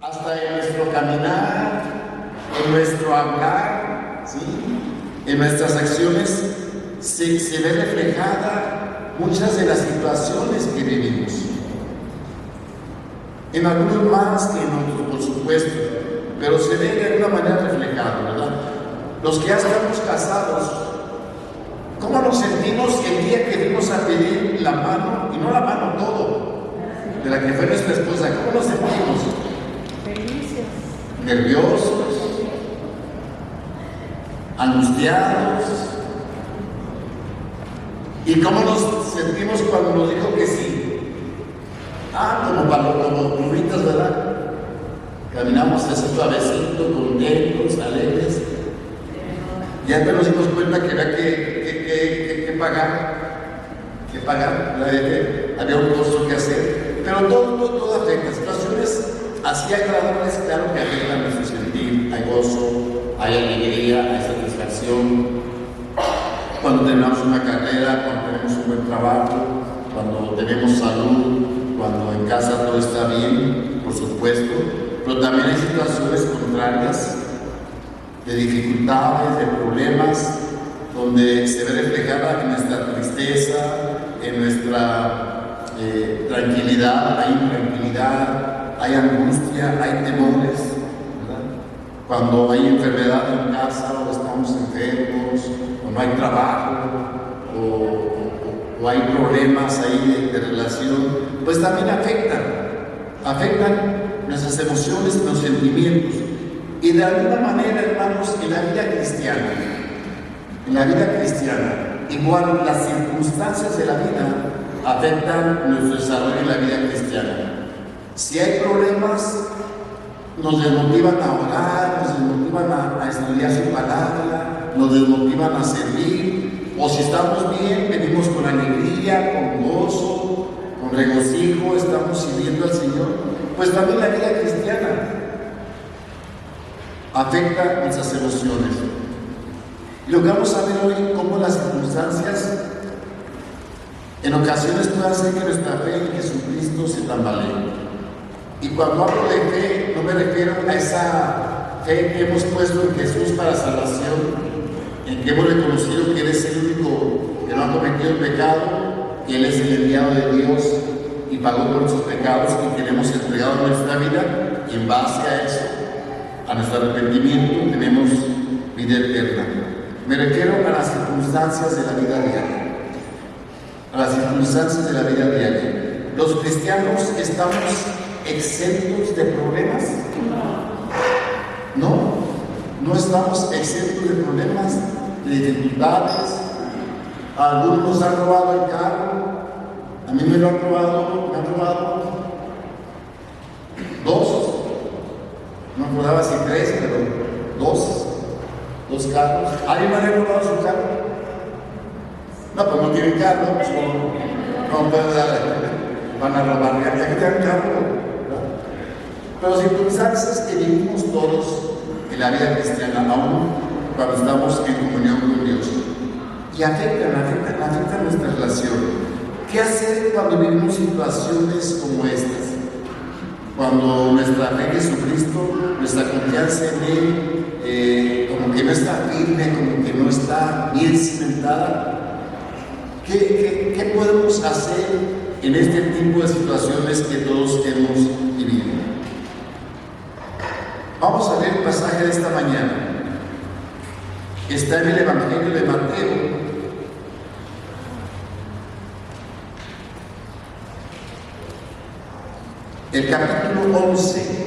hasta en nuestro caminar, en nuestro hablar, ¿sí? En nuestras acciones se ve reflejada muchas de las situaciones que vivimos. En algunos más que en otros, por supuesto, pero se ve de alguna manera reflejado, ¿verdad? Los que ya estamos casados, ¿cómo nos sentimos el día que fuimos a pedir la mano, y no la mano, todo, de la que fue nuestra esposa? ¿Cómo nos sentimos? Felices. Nerviosos, angustiados. ¿Y cómo nos sentimos cuando nos dijo que sí? Como plumitas, ¿verdad? Caminamos así suavecito, contentos, alegres. Ya después nos dimos cuenta que había que pagar, había un costo que hacer. Pero todo afecta. Situaciones así agradables, claro que afectan nuestro sentir. Hay gozo, hay alegría, hay satisfacción. Cuando terminamos una carrera, cuando tenemos un buen trabajo, cuando tenemos salud, cuando en casa todo está bien, por supuesto, pero también hay situaciones contrarias, de dificultades, de problemas, donde se ve reflejada en nuestra tristeza, en nuestra tranquilidad, hay intranquilidad, hay angustia, hay temores, ¿verdad? Cuando hay enfermedad en casa, o estamos enfermos, o no hay trabajo, o hay problemas ahí de relación, pues también afectan nuestras emociones, nuestros sentimientos. Y de alguna manera, hermanos, en la vida cristiana, igual las circunstancias de la vida afectan nuestro desarrollo en la vida cristiana. Si hay problemas, nos desmotivan a orar, nos desmotivan a estudiar su palabra, nos desmotivan a servir, o si estamos bien, venimos con alegría, con gozo, con regocijo, estamos sirviendo al Señor. Pues también la vida cristiana afecta nuestras emociones. Y lo que vamos a ver hoy, cómo las circunstancias en ocasiones pueden hacer que nuestra fe en Jesucristo se tambalee. Y cuando hablo de fe, no me refiero a esa fe que hemos puesto en Jesús para salvación, en que hemos reconocido que Él es el único que no ha cometido el pecado, que Él es el enviado de Dios y pagó por nuestros pecados y que le hemos entregado nuestra vida, y en base a eso, a nuestro arrepentimiento, tenemos vida eterna. Me refiero a las circunstancias de la vida diaria. A las circunstancias de la vida diaria. ¿Los cristianos estamos exentos de problemas? No estamos exentos de problemas, de dificultades. A algunos nos han robado el carro. A mí me han robado 2. No acordaba si 3, pero 2 carros. ¿Alguien me ha robado su carro? No, pues no tienen carro, pues no pueden dar, van a robar, ya que tienen carro. Pero circunstancias que vivimos todos en la vida cristiana, aún cuando estamos en comunión con Dios, y afectan nuestra relación. ¿Qué hacer cuando vivimos situaciones como estas? Cuando nuestra fe en Jesucristo, nuestra confianza en Él, como que no está firme, como que no está bien cimentada. ¿Qué podemos hacer en este tipo de situaciones que todos hemos vivido? Vamos a ver el pasaje de esta mañana. Está en el Evangelio de Mateo. El capítulo 11.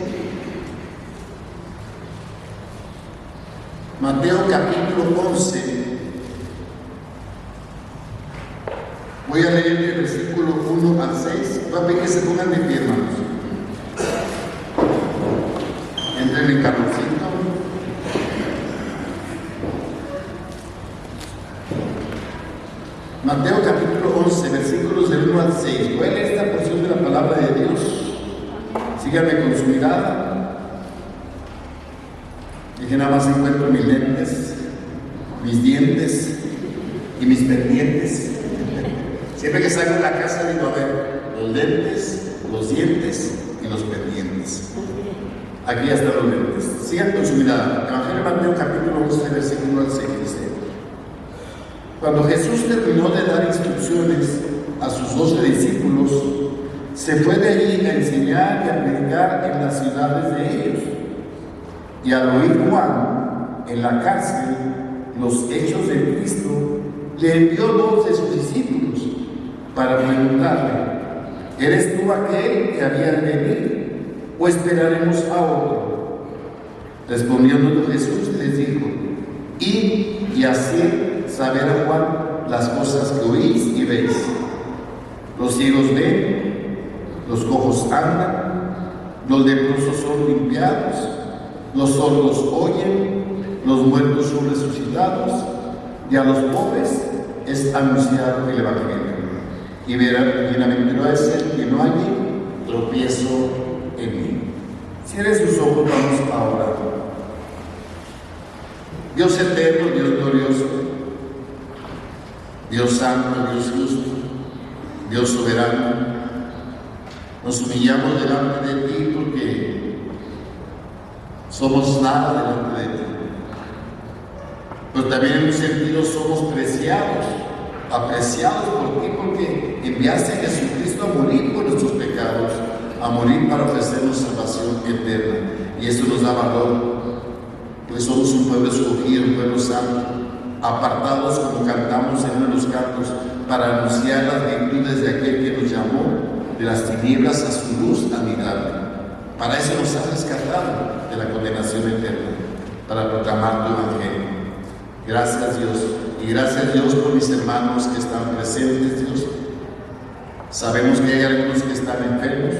Mateo capítulo 11. Voy a leer el versículo 1 al 6. Voy a pedir que se pongan de pie, hermanos. Entren en carroncito. Mateo capítulo 11, versículos del 1 al 6. Voy a leer esta porción de la palabra de Dios. Síganme con su mirada. Dije, nada más encuentro mis lentes, mis dientes y mis pendientes. Siempre que salgo de la casa digo, a ver, los lentes, los dientes y los pendientes. Aquí ya están los lentes. Sigan con su mirada. Evangelio de Mateo, capítulo 11, versículo 6 dice: Cuando Jesús terminó de dar instrucciones a sus 12 discípulos, se fue de allí a enseñar y a predicar en las ciudades de ellos. Y al oír Juan en la cárcel los hechos de Cristo, le envió 2 de sus discípulos para preguntarle: ¿eres tú aquel que había de venir, o esperaremos a otro? Respondiendo Jesús les dijo: id y haced saber a Juan las cosas que oís y veis. Los ciegos ven, los cojos andan, los leprosos son limpiados, los sordos oyen, los muertos son resucitados, y a los pobres es anunciado el Evangelio. Y bienaventurado es el que no halle tropiezo en mí. Cierre sus ojos, vamos a orar. Dios eterno, Dios glorioso, Dios santo, Dios justo, Dios soberano, nos humillamos delante de ti porque somos nada delante de ti. Pero también en un sentido somos preciados, apreciados por ti, porque enviaste a Jesucristo a morir por nuestros pecados, a morir para ofrecernos salvación eterna. Y eso nos da valor, pues somos un pueblo escogido, un pueblo santo, apartados, como cantamos en uno de los cantos, para anunciar las virtudes de aquel que nos llamó de las tinieblas a su luz admirable. Para eso nos has rescatado de la condenación eterna, para proclamar tu Evangelio. Gracias, Dios, y gracias, Dios, por mis hermanos que están presentes, Dios. Sabemos que hay algunos que están enfermos.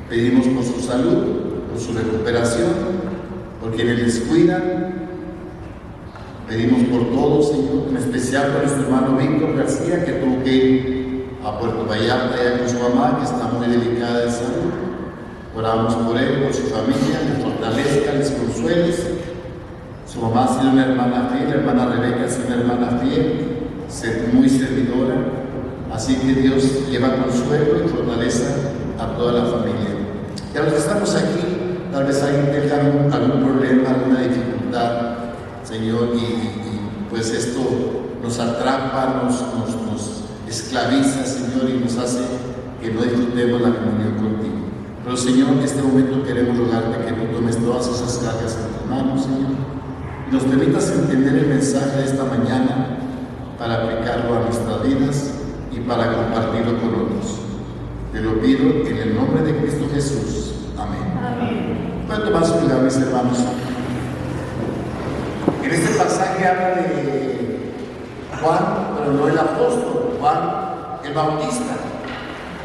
Pedimos por su salud, por su recuperación, por quienes les cuidan. Pedimos por todos, Señor, en especial por nuestro hermano Víctor García, que tuvo que ir a Puerto Vallarta ya con su mamá, que está muy delicada de salud. Oramos por él, por su familia, les fortalezca, les consuele. Su mamá ha sido una hermana fiel, la hermana Rebeca ha sido una hermana fiel, muy servidora. Así que Dios lleva consuelo y fortaleza a toda la familia. Y a los que estamos aquí, tal vez alguien tenga algún problema, alguna dificultad, Señor, y pues esto nos atrapa, nos esclaviza, Señor, y nos hace que no disfrutemos la comunión contigo. Pero, Señor, en este momento queremos rogarte que tú tomes todas esas cargas en tus manos, Señor, y nos permitas entender el mensaje de esta mañana para aplicarlo a nuestras vidas y para compartirlo con otros. Te lo pido en el nombre de Cristo Jesús. Amén. Amén. ¿Pueden tomar su lugar, mis hermanos? En este pasaje habla de Juan, pero no el apóstol, Juan el Bautista.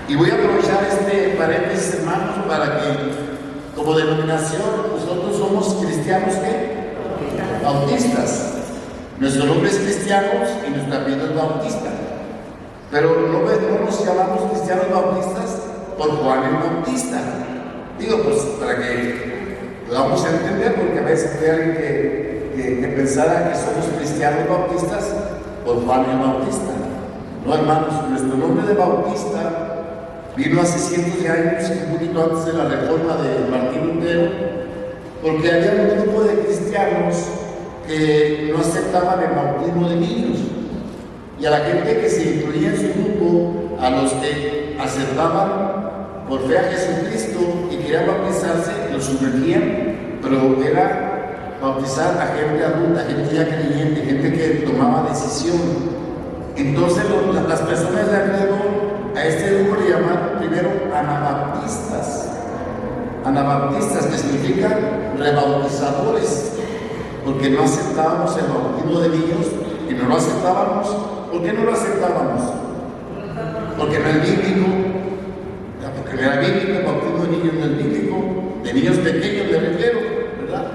Y voy a aprovechar este paréntesis, hermanos, para que, como denominación, nosotros somos cristianos, ¿qué? Bautistas. Nuestro nombre es Cristianos y nuestra vida es Bautista. Pero no nos llamamos cristianos bautistas por Juan el Bautista. Digo, pues para que podamos entender, porque a veces hay alguien que pensara que somos cristianos bautistas por Juan el Bautista. No, hermanos, nuestro nombre de Bautista vino hace cientos de años, un poquito antes de la reforma de Martín Lutero, porque había un grupo de cristianos que no aceptaban el bautismo de niños. Y a la gente que se incluía en su grupo, a los que aceptaban por fe a Jesucristo y querían bautizarse, los sumergían, pero era bautizar a gente adulta, gente ya creyente, gente que tomaba decisión. Entonces las personas de alrededor a este grupo le llamaban primero anabaptistas, que significa rebautizadores, porque no aceptábamos el bautismo de niños y no lo aceptábamos. ¿Por qué no lo aceptábamos? Porque no es bíblico, porque no era bíblico, el bautismo de niños no es bíblico, de niños pequeños, de refiero, ¿verdad?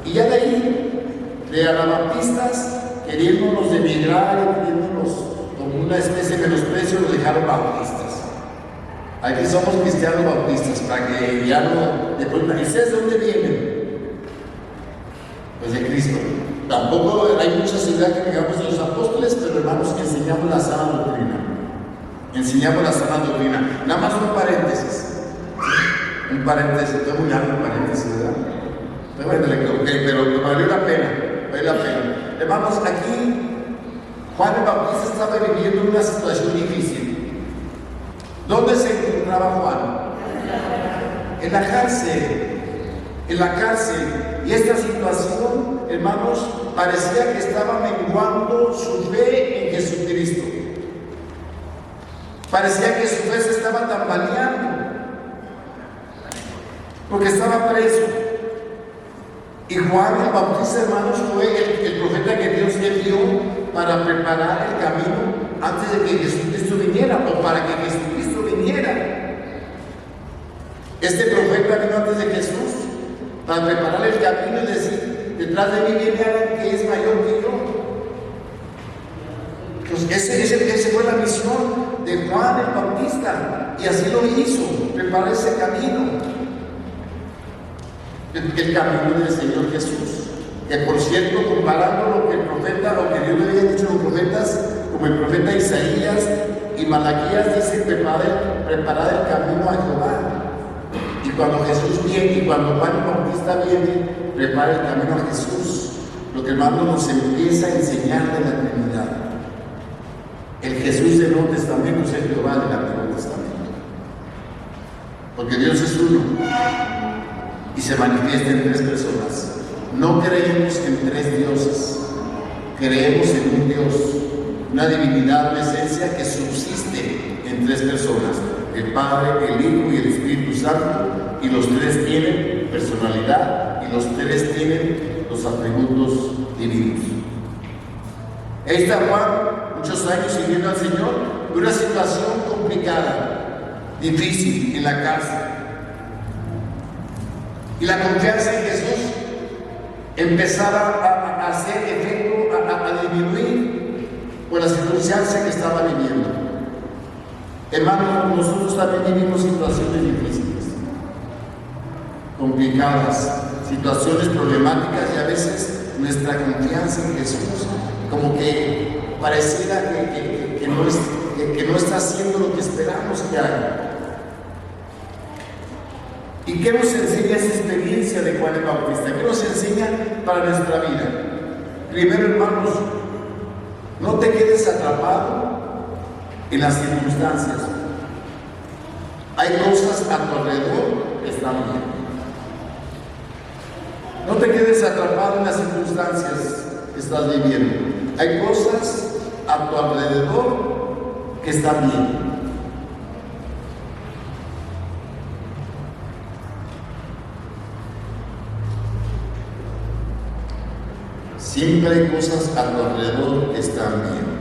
Y ya de ahí, de anabaptistas, queriéndonos denigrar y queriéndonos como una especie de menosprecio, nos dejaron bautistas. Aquí somos cristianos bautistas, para que ya no, después, ¿y ustedes de dónde vienen? Pues de Cristo. Tampoco hay mucha seguridad que digamos de los apóstoles, pero hermanos, que enseñamos la sana doctrina. Enseñamos la sana doctrina. Nada más un paréntesis. Un paréntesis, estoy muy largo un paréntesis. Bueno, pero valió la pena, valió la pena. Hermanos, aquí Juan el Bautista estaba viviendo una situación difícil. ¿Dónde se encontraba Juan? En la cárcel. En la cárcel. Y esta situación, hermanos, parecía que estaba menguando su fe en Jesucristo. Parecía que su fe se estaba tambaleando, porque estaba preso. Y Juan el Bautista, hermanos, fue el profeta que Dios envió para preparar el camino antes de que Jesucristo viniera, o para que Jesucristo viniera. Este profeta vino antes de Jesús para preparar el camino y decir: detrás de mí viene alguien que es mayor que yo. Pues esa fue la misión de Juan el Bautista, y así lo hizo, preparar ese camino. El camino del Señor Jesús, que por cierto, comparando lo que el profeta, lo que Dios le había dicho a los profetas, como el profeta Isaías y Malaquías dice: preparad el camino a Jehová. Y cuando Jesús viene, y cuando Juan el Bautista viene, prepara el camino a Jesús. Lo que, hermano, nos empieza a enseñar de la Trinidad. El Jesús del Nuevo Testamento es el Jehová del Antiguo Testamento, porque Dios es uno y se manifiesta en tres personas. No creemos en tres dioses, creemos en un Dios, una divinidad, una esencia que subsiste en tres personas: el Padre, el Hijo y el Espíritu Santo, y los tres tienen personalidad y los tres tienen los atributos divinos. Ahí está Juan, muchos años sirviendo al Señor, una situación complicada, difícil, en la cárcel. Y la confianza en Jesús empezaba a hacer efecto, a disminuir por la circunstancia que estaba viviendo. Hermanos, nosotros también vivimos situaciones difíciles, complicadas, situaciones problemáticas, y a veces nuestra confianza en Jesús como que pareciera que no está haciendo lo que esperamos que haga. ¿Y qué nos enseña esa experiencia de Juan el Bautista? ¿Qué nos enseña para nuestra vida? Primero, hermanos, no te quedes atrapado en las circunstancias. Hay cosas a tu alrededor que están bien. No te quedes atrapado en las circunstancias que estás viviendo. Hay cosas a tu alrededor que están bien. Siempre hay cosas a tu alrededor que están bien.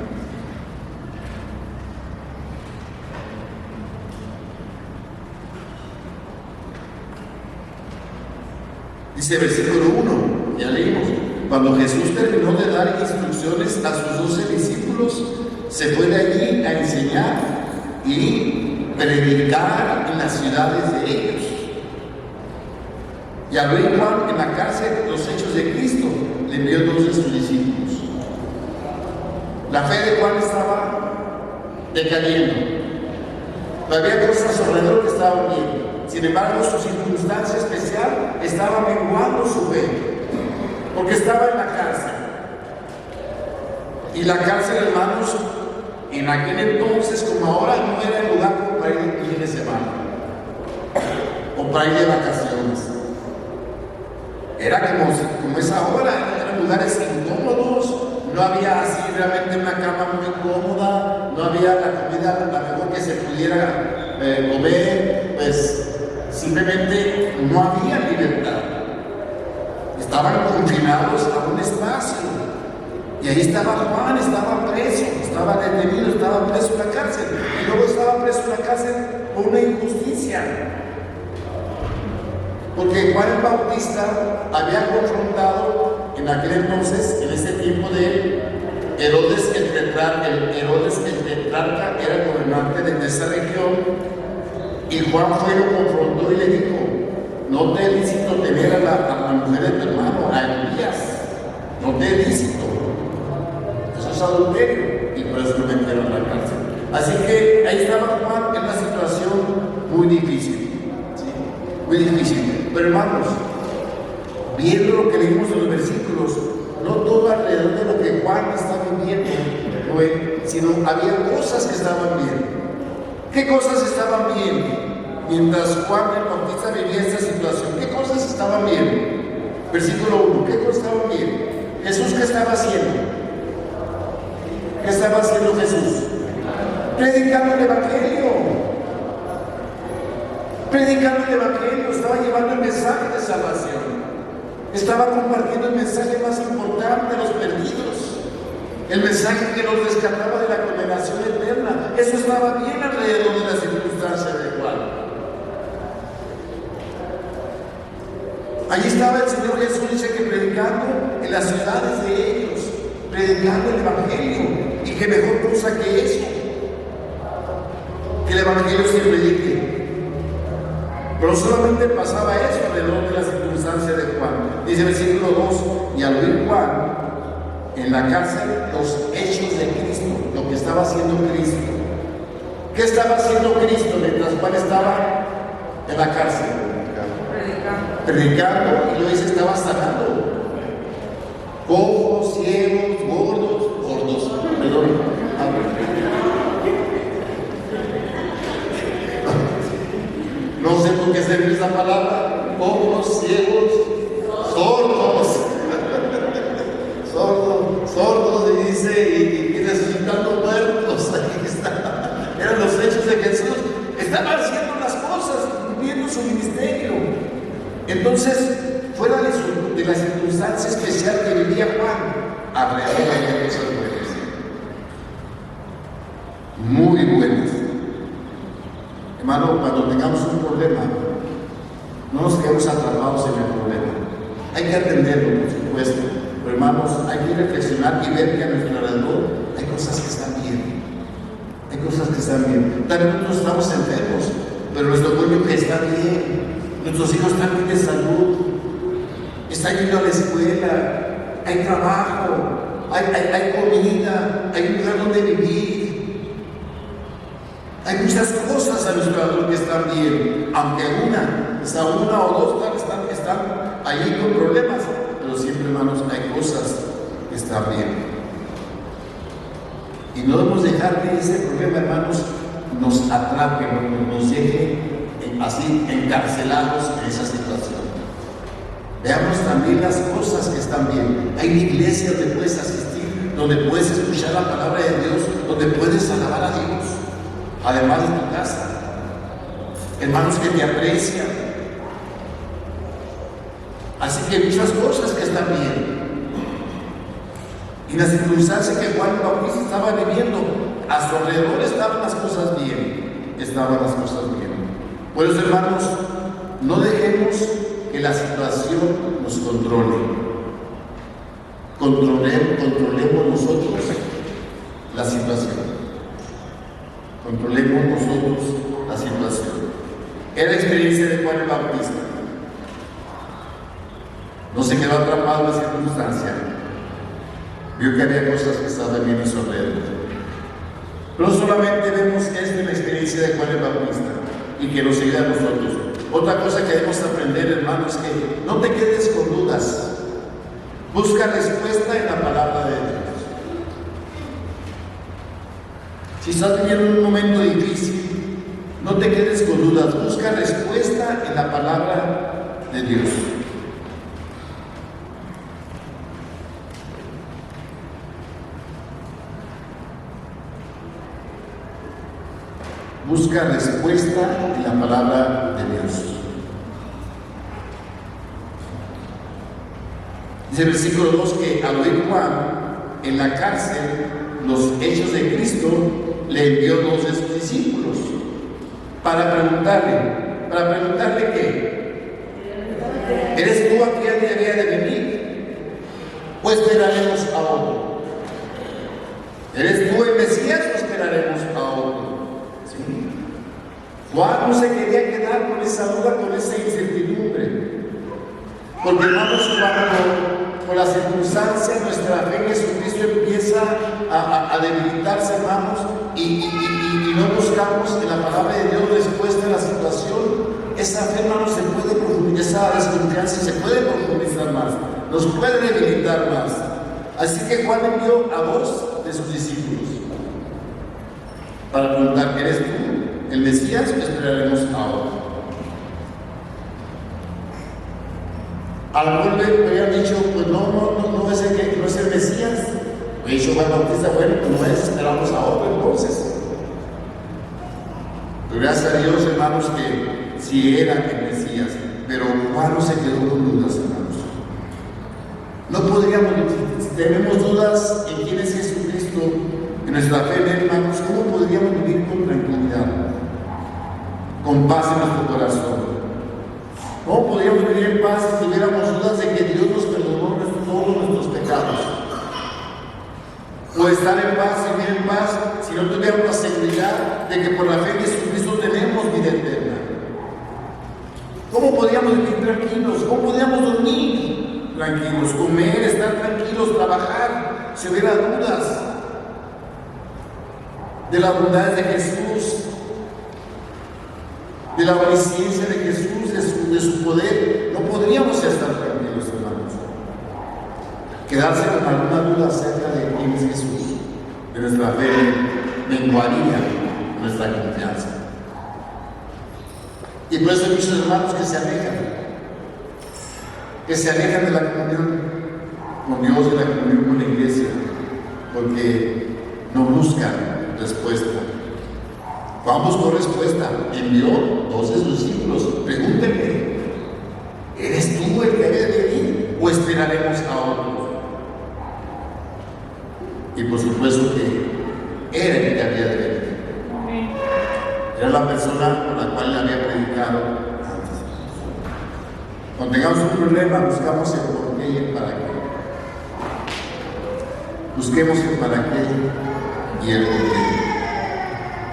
Dice versículo 1, ya leímos: cuando Jesús terminó de dar instrucciones a sus 12 discípulos, se fue de allí a enseñar y predicar en las ciudades de ellos. Y al ver Juan en la cárcel los hechos de Cristo, le envió 2 de sus discípulos. La fe de Juan estaba decayendo. Había cosas alrededor que estaban bien. Sin embargo, su circunstancia especial estaba menguando su fe, porque estaba en la cárcel. Y la cárcel, hermanos, en aquel entonces como ahora, no era el lugar como para ir de fin de semana o para ir de vacaciones. Era como es ahora, eran lugares incómodos, no había así realmente una cama muy cómoda, no había la comida la mejor que se pudiera comer, pues simplemente no había libertad. Estaban confinados a un espacio. Y ahí estaba Juan, estaba preso, estaba detenido, estaba preso en la cárcel. Y luego estaba preso en la cárcel por una injusticia. Porque Juan el Bautista había confrontado en aquel entonces, en ese tiempo de él, Herodes el tetrarca era el gobernante de esa región. Y Juan fue, lo confrontó y le dijo: no te es lícito tener a la mujer de tu hermano, a Elías, no te es lícito. Eso es adulterio, y por eso lo metieron a la cárcel. Así que ahí estaba Juan en una situación muy difícil, ¿sí? Muy difícil. Pero hermanos, viendo lo que leímos en los versículos, no todo alrededor de lo que Juan está viviendo, sino había cosas que estaban bien. ¿Qué cosas estaban bien? Mientras Juan el Bautista vivía esta situación, ¿qué cosas estaban bien? Versículo 1, ¿qué cosas estaban bien? Jesús, ¿qué estaba haciendo? ¿Qué estaba haciendo Jesús? Predicando el Evangelio. Predicando el Evangelio, estaba llevando el mensaje de salvación. Estaba compartiendo el mensaje más importante de los perdidos. El mensaje que los rescataba de la condenación eterna. Eso estaba bien alrededor de las circunstancias de Juan. Allí estaba el Señor Jesús, dice que predicando en las ciudades de ellos, predicando el Evangelio. Y qué mejor cosa que eso, que el Evangelio se predique. Pero solamente pasaba eso alrededor de las circunstancias de Juan. Dice el versículo 2, y al oír Juan en la cárcel los hechos de Cristo, lo que estaba haciendo Cristo. ¿Qué estaba haciendo Cristo mientras Juan estaba en la cárcel? Predicando, y lo dice, estaba sanando. Cojos, ciegos, gordos, perdón. No sé por qué se ve esa palabra, cojos, ciegos, sordos. Sordos, y dice, y resucitando muertos. Aquí está. Eran los hechos de Jesús. Estaba haciendo las cosas, cumpliendo su ministerio. Entonces, fuera de la circunstancia especial que vivía Juan, alrededor de cosas buenas. Muy buenas. Hermano, cuando tengamos un problema, no nos quedemos atrapados en el problema. Hay que atenderlo, por supuesto. Pero hermanos, hay que reflexionar y ver que a nuestro alrededor hay cosas que están bien. Hay cosas que están bien. También nosotros estamos enfermos, pero nuestro cónyuge está bien. Nuestros hijos están bien de salud. Están yendo a la escuela. Hay trabajo. Hay comida. Hay un lugar donde vivir. Hay muchas cosas a nuestro alrededor que están bien. Aunque una o dos están allí con problemas. Pero siempre, hermanos, hay cosas que están bien. Y no debemos dejar que ese problema, hermanos, nos atrape, nos deje así encarcelados en esa situación. Veamos también las cosas que están bien. Hay iglesias donde puedes asistir, donde puedes escuchar la palabra de Dios, donde puedes alabar a Dios, además de tu casa. Hermanos que te aprecian. Así que hay muchas cosas que están bien. Y la circunstancia que Juan el Bautista estaba viviendo, a su alrededor estaban las cosas bien. Estaban las cosas bien. Por eso, hermanos, no dejemos que la situación nos controle. Controlemos nosotros la situación. Controlemos nosotros la situación. Era la experiencia de Juan el Bautista. No se quedó atrapado en la circunstancia. Vio que había cosas que estaban bien a su alrededor. No solamente vemos esto en la experiencia de Juan el Bautista y que nos ayuda a nosotros. Otra cosa que debemos aprender, hermanos, es que no te quedes con dudas. Busca respuesta en la palabra de Dios. Si estás viviendo un momento difícil, no te quedes con dudas. Busca respuesta en la palabra de Dios. Busca respuesta en la palabra de Dios. Dice el versículo 2 que al oír Juan en la cárcel los hechos de Cristo, le envió 2 de sus discípulos para preguntarle qué. ¿Eres tú aquel que había de venir? ¿O esperaremos a otro? ¿Eres tú el Mesías o esperaremos a otro? Juan no se quería quedar con esa duda, con esa incertidumbre. Porque, hermanos, cuando con las circunstancias nuestra fe en Jesucristo empieza a debilitarse, hermanos, y no buscamos en la palabra de Dios respuesta a la situación, esa fe, hermanos, esa desconfianza se puede profundizar más. más, nos puede debilitar más. Así que Juan envió a 2 de sus discípulos para preguntar: ¿eres tú el Mesías o esperaremos a otro? Algunos le habían dicho: pues no es el Mesías. Le dicho Juan Bautista: bueno, pues no es, esperamos a otro entonces. Pero gracias a Dios, hermanos, que sí era el Mesías, pero Juan no se quedó con dudas, hermanos. No podríamos, si tenemos dudas en quién es Jesucristo, en nuestra fe, hermanos, ¿cómo podríamos vivir con tranquilidad, con paz en nuestro corazón? ¿Cómo podríamos vivir en paz si tuviéramos dudas de que Dios nos perdonó todos nuestros pecados? O estar en paz y vivir en paz si no tuviéramos la seguridad de que por la fe en Jesucristo tenemos vida eterna. ¿Cómo podríamos vivir tranquilos? ¿Cómo podríamos dormir tranquilos? Comer, estar tranquilos, trabajar, si hubiera dudas de la bondad de Jesús, de la omnisciencia de Jesús, de su poder? No podríamos estar tranquilos, hermanos. Quedarse con alguna duda acerca de quién es Jesús, de nuestra fe, menguaría nuestra confianza. Y por eso hay muchos hermanos que se alejan de la comunión con Dios y la comunión con la iglesia, porque no buscan respuesta. Juan buscó respuesta, envió 2 de sus discípulos. Pregúntenle: ¿eres tú el que debe de venir o esperaremos a otro? Y por supuesto que era el que había de venir. Era la persona por la cual le había predicado antes. Cuando tengamos un problema, buscamos el por qué y el para qué. Busquemos el para qué y el por qué.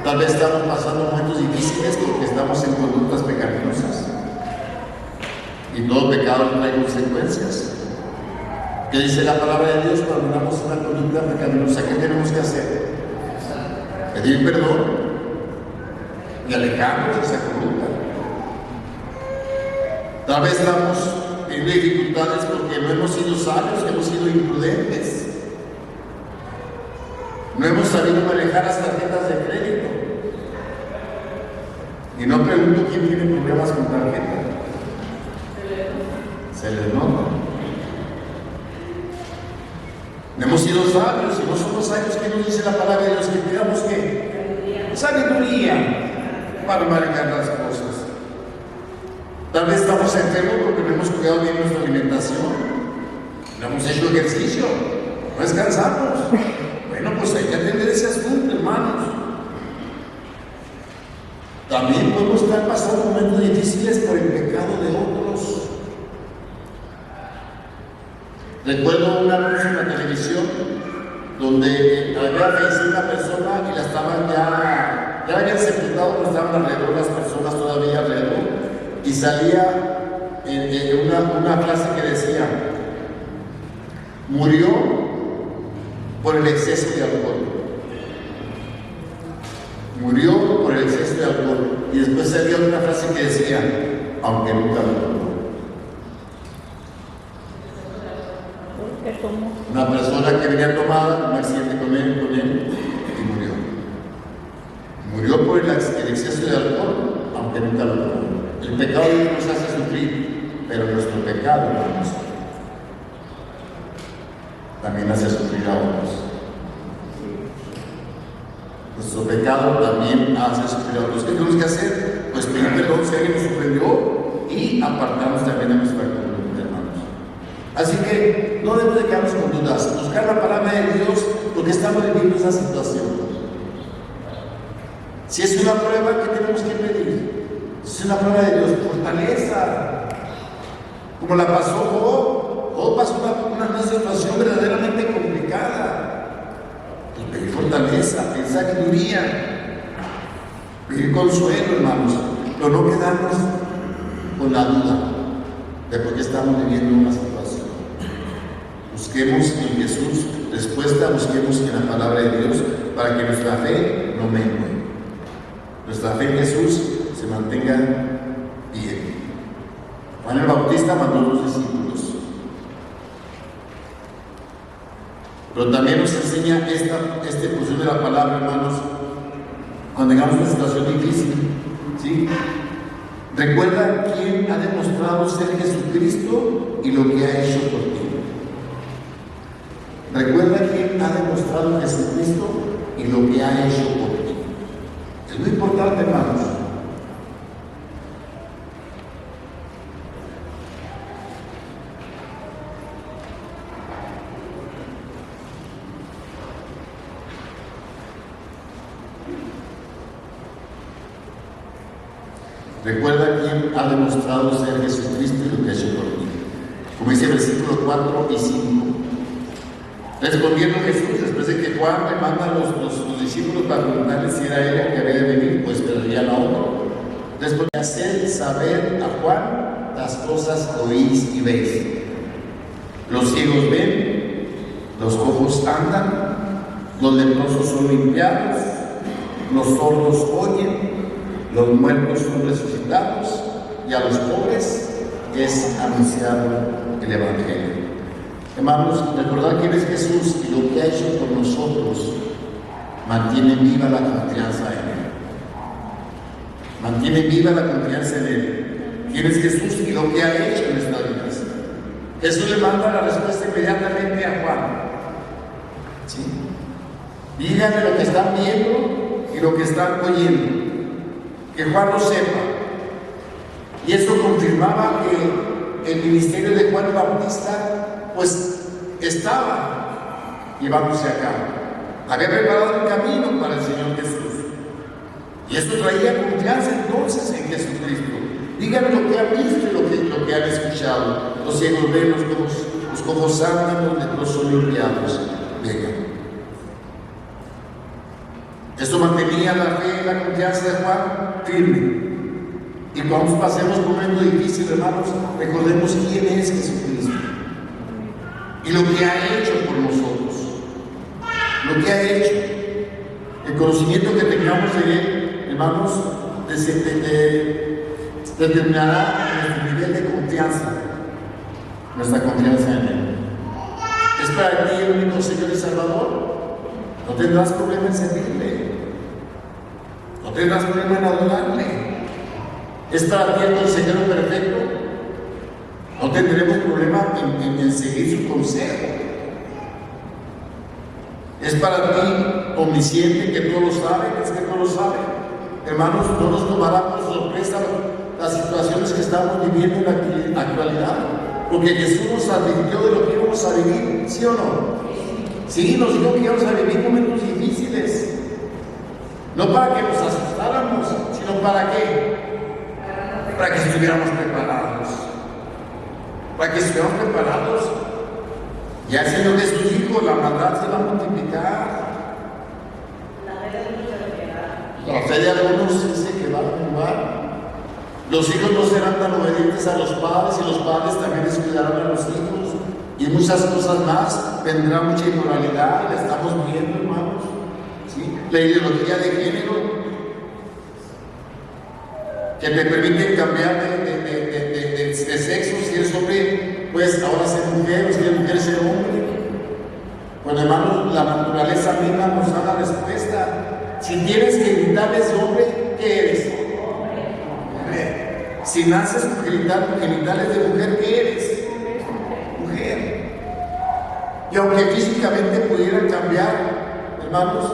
Tal vez estamos pasando momentos difíciles porque estamos en conductas pecaminosas. Y todo pecado trae consecuencias. ¿Qué dice la palabra de Dios cuando andamos en una conducta pecaminosa? ¿Qué tenemos que hacer? Pedir perdón y alejarnos de esa conducta. Tal vez estamos teniendo dificultades porque no hemos sido sabios, hemos sido imprudentes. No hemos sabido manejar las tarjetas de crédito. Y no pregunto quién tiene problemas con tarjeta. Se les nota. No hemos sido sabios, y no somos sabios. ¿Qué nos dice la palabra de Dios? Que pidamos que sabiduría para manejar las cosas. Tal vez estamos enfermos porque no hemos cuidado bien nuestra alimentación, no hemos hecho ejercicio, no descansamos. Bueno, pues hay que atender ese asunto, hermanos. También podemos estar pasando momentos difíciles por el pecado de otros. Recuerdo un anuncio en la televisión donde había fallecido una persona y la estaban ya habían sepultado, pero estaban alrededor las personas todavía alrededor, y salía una frase que decía: murió por el exceso de alcohol. Murió por el exceso de alcohol. Y después salía una frase que decía: aunque nunca lo tomó. Una persona que venía tomada, un accidente con él y murió. Murió por el exceso de alcohol, aunque nunca lo tomó. El pecado de Dios nos hace sufrir, pero nuestro pecado, hermanos, también hace sufrir a otros. Nuestro pecado también hace sufrir a otros. ¿Qué tenemos que hacer? Pues pedir perdón si alguien nos ofendió y apartarnos también de nuestra conducta, hermanos. Así que no debemos de quedarnos con dudas, buscar la palabra de Dios porque estamos viviendo esa situación. Si es una prueba, ¿qué tenemos que pedir? Si es una prueba de Dios, fortaleza. Como la pasó Job. Job pasó una situación verdaderamente complicada. Y pedir fortaleza, pedir sabiduría, pedir consuelo, hermanos, pero no quedarnos con la duda de por qué estamos viviendo una situación. Busquemos en Jesús respuesta, busquemos en la palabra de Dios para que nuestra fe no mengue. Nuestra fe en Jesús se mantenga bien. Juan el Bautista mandó a los discípulos Pero también nos enseña esta porción de la palabra, hermanos, cuando tengamos una situación difícil, ¿sí? Recuerda quién ha demostrado ser Jesucristo y lo que ha hecho por ti. Recuerda quién ha demostrado Jesucristo y lo que ha hecho por ti. Es muy importante, hermanos. Recuerda quién ha demostrado ser Jesucristo y lo que ha hecho por ti. Como dice el versículo 4 y 5. Respondiendo Jesús, después de que Juan le manda a los discípulos para preguntarle si era él el que había de venir, pues esperarían a otro. Después de hacer saber a Juan las cosas que oís y veis. Los ciegos ven, los cojos andan, los leprosos son limpiados, los sordos oyen, los muertos son resucitados y a los pobres es anunciado el Evangelio. Hermanos, recordar quién es Jesús y lo que ha hecho por nosotros mantiene viva la confianza en Él. Mantiene viva la confianza en Él. ¿Quién es Jesús y lo que ha hecho en nuestras vidas? Jesús le manda la respuesta inmediatamente a Juan. ¿Sí? Díganle lo que están viendo y lo que están oyendo. Que Juan lo sepa. Y eso confirmaba que el ministerio de Juan el Bautista pues estaba llevándose a cabo. Había preparado el camino para el Señor Jesús. Y esto traía confianza entonces en Jesucristo. Díganme lo que han visto y lo que han escuchado. Los ciegos ven, los cojos andan, los leprosos son limpiados. Vengan. Esto mantenía la fe y la confianza de Juan firme. Y cuando pasemos por un momento difícil, hermanos, recordemos quién es Jesucristo y lo que ha hecho por nosotros. Lo que ha hecho. El conocimiento que tengamos de Él, hermanos, determinará nuestro nivel de confianza, nuestra confianza en Él. ¿Es para ti el único Señor y Salvador? No tendrás problema en servirle. No tendrás problema en adorarle. ¿Es para ti el consejero perfecto? No tendremos problema en seguir su consejo. ¿Es para ti omnisciente, que todo lo sabe? ¿Es que todo lo sabe? Hermanos, no nos tomará por sorpresa las situaciones que estamos viviendo en la actualidad. Porque Jesús nos advirtió de lo que íbamos a vivir, ¿sí o no? Sí, nos dijo que íbamos a vivir momentos difíciles. No para que nos asustáramos, sino para qué? Para que estuviéramos preparados. Para que estuviéramos preparados. Ya el Señor Jesús dijo, la maldad se va a multiplicar. La fe de algunos dice que va a menguar. Los hijos no serán tan obedientes a los padres y los padres también descuidarán a los hijos. Y muchas cosas más. Vendrá mucha inmoralidad y la estamos viendo, hermanos. ¿Sí? La ideología de género que te permite cambiar de sexo. Si eres hombre, pues ahora ser mujer, o si eres mujer, ser hombre. Bueno, hermanos, la naturaleza misma nos da la respuesta. Si tienes genitales de hombre, ¿qué eres? Mujer. Si naces con genitales de mujer, ¿qué eres? Mujer. Y aunque físicamente pudieran cambiar, hermanos,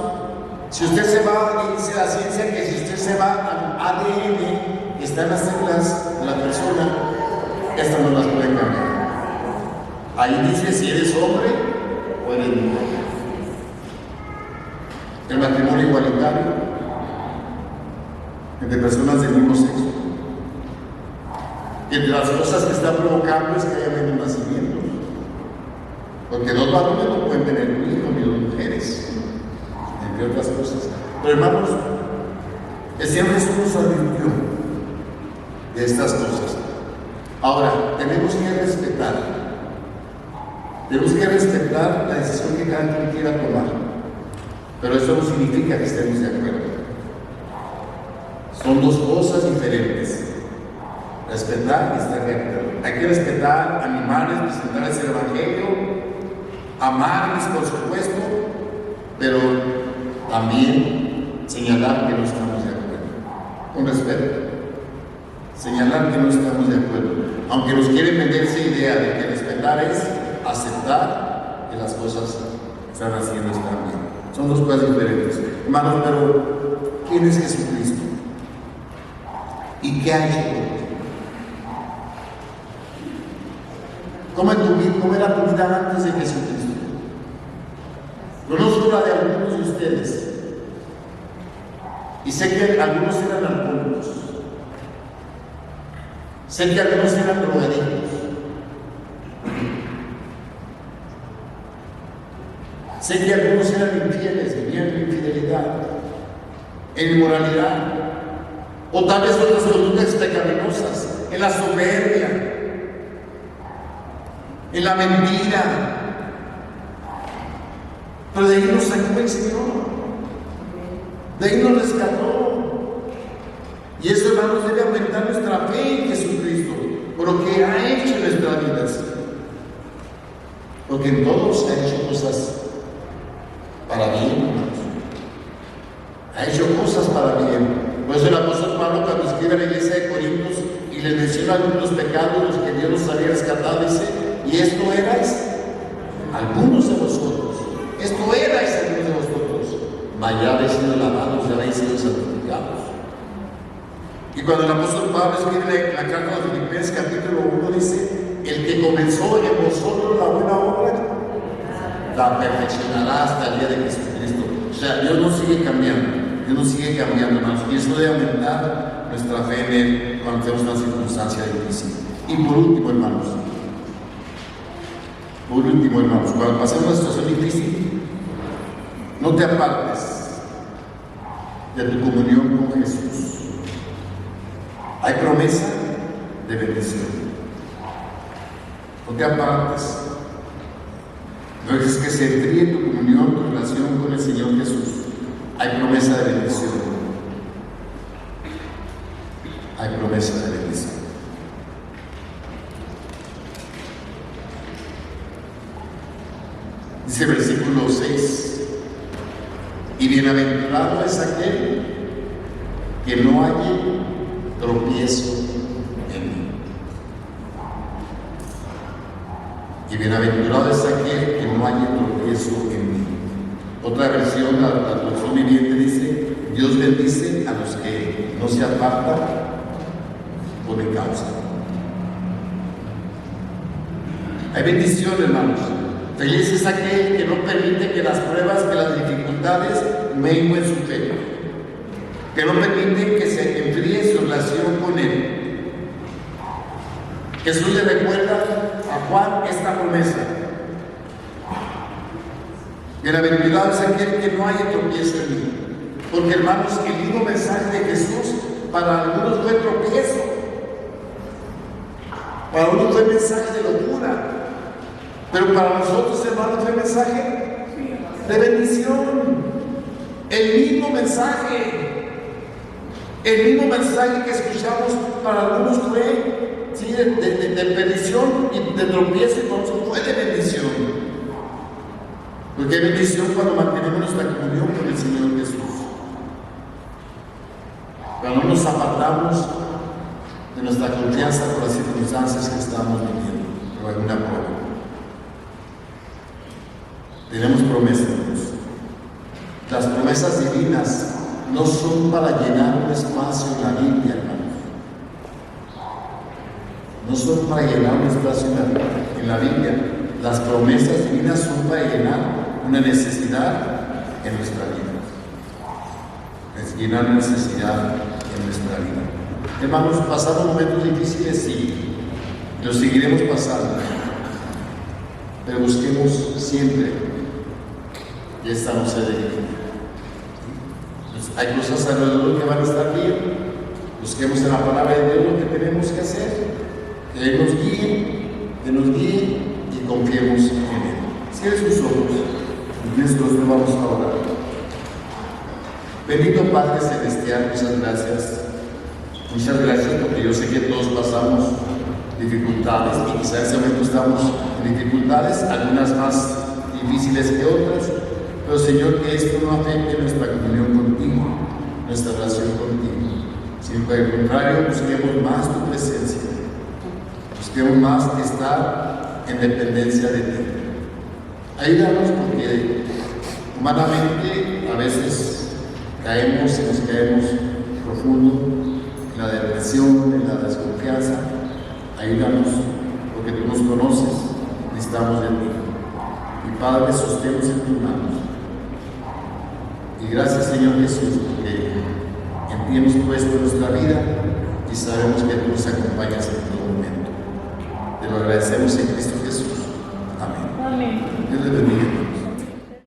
si usted se va, dice la ciencia que si usted se va al ADN que está en las células de la persona, estas no las pueden cambiar. Ahí dice si eres hombre o eres mujer. El matrimonio igualitario entre personas del mismo sexo. Y entre las cosas que está provocando es que haya menos nacimientos. Porque dos varones no pueden tener un hijo, ni dos mujeres, entre otras cosas. Pero hermanos, el Señor Jesús nos advirtió de estas cosas. Ahora, tenemos que respetar la decisión que cada quien quiera tomar. Pero eso no significa que estemos de acuerdo. Son dos cosas diferentes. Respetar y estar de acuerdo. Hay que respetar animales, presentarles el Evangelio, amarles por supuesto, pero también señalar que no estamos de acuerdo, con respeto, señalar que no estamos de acuerdo, aunque nos quieren vender esa idea de que respetar es aceptar que las cosas están haciendo están bien. Son dos cosas diferentes, hermanos. Pero ¿quién es Jesucristo? ¿Y qué ha hecho por ti? ¿Cómo era tu vida antes de Jesucristo? Conozco la de algunos de ustedes y sé que algunos eran alcohólicos, sé que algunos eran drogadictos, sé que algunos eran infieles, vivían en infidelidad, en inmoralidad, o tal vez otras conductas pecaminosas, en la soberbia, en la mentira. Pero de ahí nos sacó el Señor, de ahí nos rescató. Y eso, hermanos, debe aumentar nuestra fe en Jesucristo, por lo que ha hecho en nuestras vidas. Porque en todos ha hecho cosas para bien, hermanos. Ha hecho cosas para bien. Por eso el apóstol Pablo, cuando escribe a la iglesia de Corintios y les menciona algunos pecados los que Dios los había rescatado, dice: y esto erais algunos de vosotros, esto erais algunos de vosotros, mas ya habéis sido lavados, ya habéis sido santificados. Y cuando el apóstol Pablo escribe la carta a los Filipenses capítulo 1, dice: el que comenzó en vosotros la buena obra, la perfeccionará hasta el día de Jesucristo. O sea, Dios no sigue cambiando. Dios nos sigue cambiando, hermanos, y eso debe aumentar nuestra fe en Él cuando tenemos una circunstancia difícil. Y por último, hermanos, cuando pasemos una situación difícil, no te apartes de tu comunión con Jesús. Hay promesa de bendición. No te apartes. No es que se enfríe tu comunión, tu relación con el Señor Jesús. Hay promesa de bendición. Hay promesa de bendición. Dice el versículo 6: y bienaventurado es aquel que no halle tropiezo en mí. Y bienaventurado es aquel que no halle tropiezo en mí. Otra versión, la traducción viviente, dice: Dios bendice a los que no se apartan por mi causa. Hay bendición, hermanos. Feliz es aquel que no permite que las pruebas, que las dificultades menguen su fe, que no permite que se enfríe su relación con Él. Jesús le recuerda a Juan esta promesa: bienaventurado es aquel que no haya tropiezo en mí. Porque, hermanos, el mismo mensaje de Jesús para algunos fue tropiezo, para unos fue mensaje de locura, pero para nosotros, hermanos, fue mensaje de bendición. El mismo mensaje que escuchamos para algunos fue, ¿sí?, de perdición y de tropiezo, y para nosotros fue de bendición. Porque hay bendición cuando mantenemos nuestra comunión con el Señor Jesús. Cuando no nos apartamos de nuestra confianza por las circunstancias que estamos viviendo, por alguna prueba. Tenemos promesas. Las promesas divinas no son para llenar un espacio en la Biblia, hermanos. No son para llenar un espacio en la Biblia. Las promesas divinas son para llenar una necesidad en nuestra vida. Es llenar una necesidad en nuestra vida. Hermanos, pasamos momentos difíciles, sí, los seguiremos pasando, pero busquemos siempre que esta no se deje. Hay cosas alrededor que van a estar bien. Busquemos en la palabra de Dios lo que tenemos que hacer, que Él nos guíe y confiemos en Él. Cierre sus ojos y nosotros vamos a orar. Bendito Padre Celestial, muchas gracias. Muchas gracias, porque yo sé que todos pasamos dificultades y quizás en ese momento estamos en dificultades, algunas más difíciles que otras, pero Señor, que esto no afecte nuestra comunión contigo, nuestra relación contigo, sino que al contrario busquemos más tu presencia, busquemos más estar en dependencia de ti. Ayúdanos porque humanamente a veces nos caemos profundo en la depresión, en la desconfianza. Ayúdanos porque tú nos conoces, necesitamos de ti. Mi Padre, sosténnos en tus manos. Y gracias, Señor Jesús, porque en ti hemos puesto nuestra vida y sabemos que tú nos acompañas en todo momento. Te lo agradecemos en Cristo Jesús. Amén. Amén. Dios les bendiga.